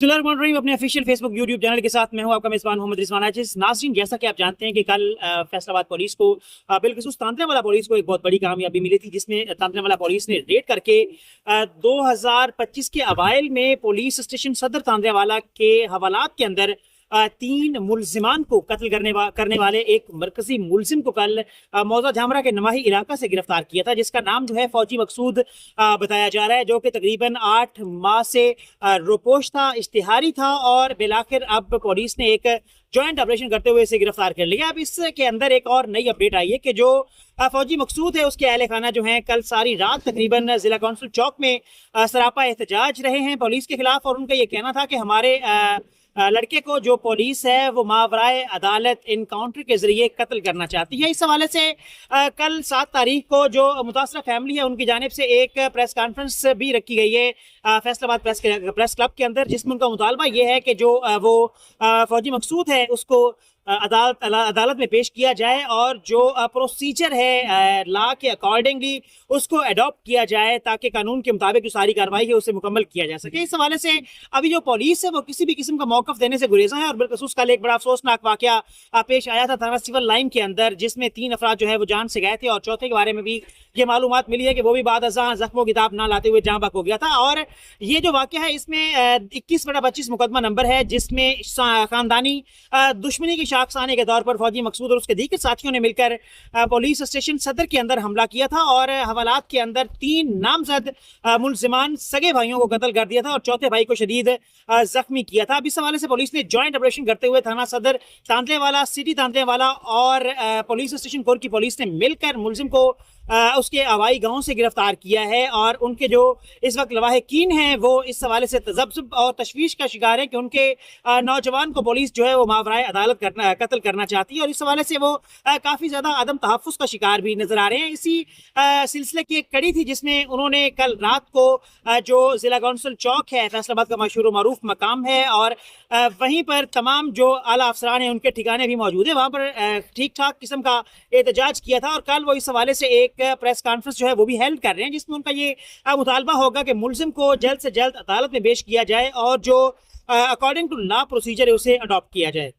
अपने official Facebook YouTube channel के साथ मैं हूं आपका मेजबान मोहम्मद रिजवान आजिज। नाज़रीन, जैसा कि आप जानते हैं कि कल फैसलाबाद पुलिस को बिलखुसूस तांतरेवाला पुलिस को एक बहुत बड़ी कामयाबी मिली थी, जिसमें तांतरेवाला पुलिस ने रेड करके 2025 के अवाइल में पुलिस स्टेशन सदर तांतरेवाला के हवालात के अंदर 3 मुलजिमान को कत्ल करने वाले एक मरकजी मुलजिम को कल मौजा झामरा के नमाही इलाका से गिरफ्तार किया था, जिसका नाम जो है फौजी मकसूद बताया जा रहा है, जो कि तकरीबन 8 माह से रोपोश था, इश्तिहारी था और बिलाखिर अब पुलिस ने एक ज्वाइंट ऑपरेशन करते हुए इसे गिरफ्तार कर लिया। अब इसके अंदर एक और नई अपडेट आई है कि जो फौजी मकसूद है उसके अहले खाना जो है कल सारी रात तकरीबन जिला कौंसिल चौक में सरापा एहतजाज रहे हैं पुलिस के खिलाफ, और उनका ये कहना था कि हमारे लड़के को जो पुलिस है वो मावराए अदालत इनकाउंटर के जरिए कत्ल करना चाहती है। इस हवाले से कल 7 तारीख को जो मुतासरा फैमिली है उनकी जानिब से एक प्रेस कॉन्फ्रेंस भी रखी गई है फैसलाबाद प्रेस क्लब के अंदर, जिसमें उनका मुतालबा ये है कि जो वो फौजी मकसूद है उसको अदालत में पेश किया जाए और जो प्रोसीजर है लॉ के अकॉर्डिंगली उसको अडॉप्ट किया जाए, ताकि कानून के मुताबिक जो सारी कार्रवाई है उसे मुकम्मल किया जा सके। इस हवाले से अभी जो पुलिस है वो किसी भी किस्म का मौकफ देने से गुरेजा है, और बिलखुसूस कल एक बड़ा अफसोसनाक वाकया पेश आया था थाना सिविल लाइन के अंदर, जिसमें 3 अफराद जो है वो जान से गए थे और चौथे के बारे में भी ये मालूमात मिली है कि वो भी बाद अज़ां जख्मों किताब ना लाते हुए जाँ बक हो गया था। और ये जो वाकया है इसमें 21/25 मुकदमा नंबर है, जिसमें खानदानी दुश्मनी की शाखसाने के तौर पर फौजी मकसूद और उसके दीगर साथियों ने मिलकर पुलिस स्टेशन सदर के अंदर हमला किया था और हवालात के अंदर 3 नामजद मुलजिमान सगे भाइयों को कत्ल कर दिया था और चौथे भाई को शदीद जख्मी किया था। अब इस हवाले से पुलिस ने ज्वाइंट ऑपरेशन करते हुए थाना सदर तांतरेवाला, सिटी तांतरेवाला और पुलिस स्टेशन कोर की पुलिस ने मिलकर मुलजिम को उसके आवाई गांव से गिरफ्तार किया है, और उनके जो इस वक्त लवाहिकीन हैं वो इस हवाले से तजब्जुब और तशवीश का शिकार है कि उनके नौजवान को पुलिस जो है वो मावराए अदालत कत्ल करना चाहती है, और इस हवाले से वो काफ़ी ज़्यादा अदम तहफ़्फ़ुज़ का शिकार भी नजर आ रहे हैं। इसी सिलसिले की एक कड़ी थी जिसमें उन्होंने कल रात को जो ज़िला कौंसिल चौक है, फैसलाबाद का मशहूर मरूफ मकाम है, और वहीं पर तमाम जो आला अफसरान हैं उनके ठिकाने भी मौजूद है, वहाँ पर ठीक ठाक किस्म का एहतजाज किया था। और कल वो इस हवाले से एक प्रेस कॉन्फ्रेंस जो है वो भी हेल्ड कर रहे हैं, जिसमें उनका ये मुतालबा होगा कि मुलजिम को जल्द से जल्द अदालत में पेश किया जाए और जो अकॉर्डिंग टू लॉ प्रोसीजर है उसे अडॉप्ट किया जाए।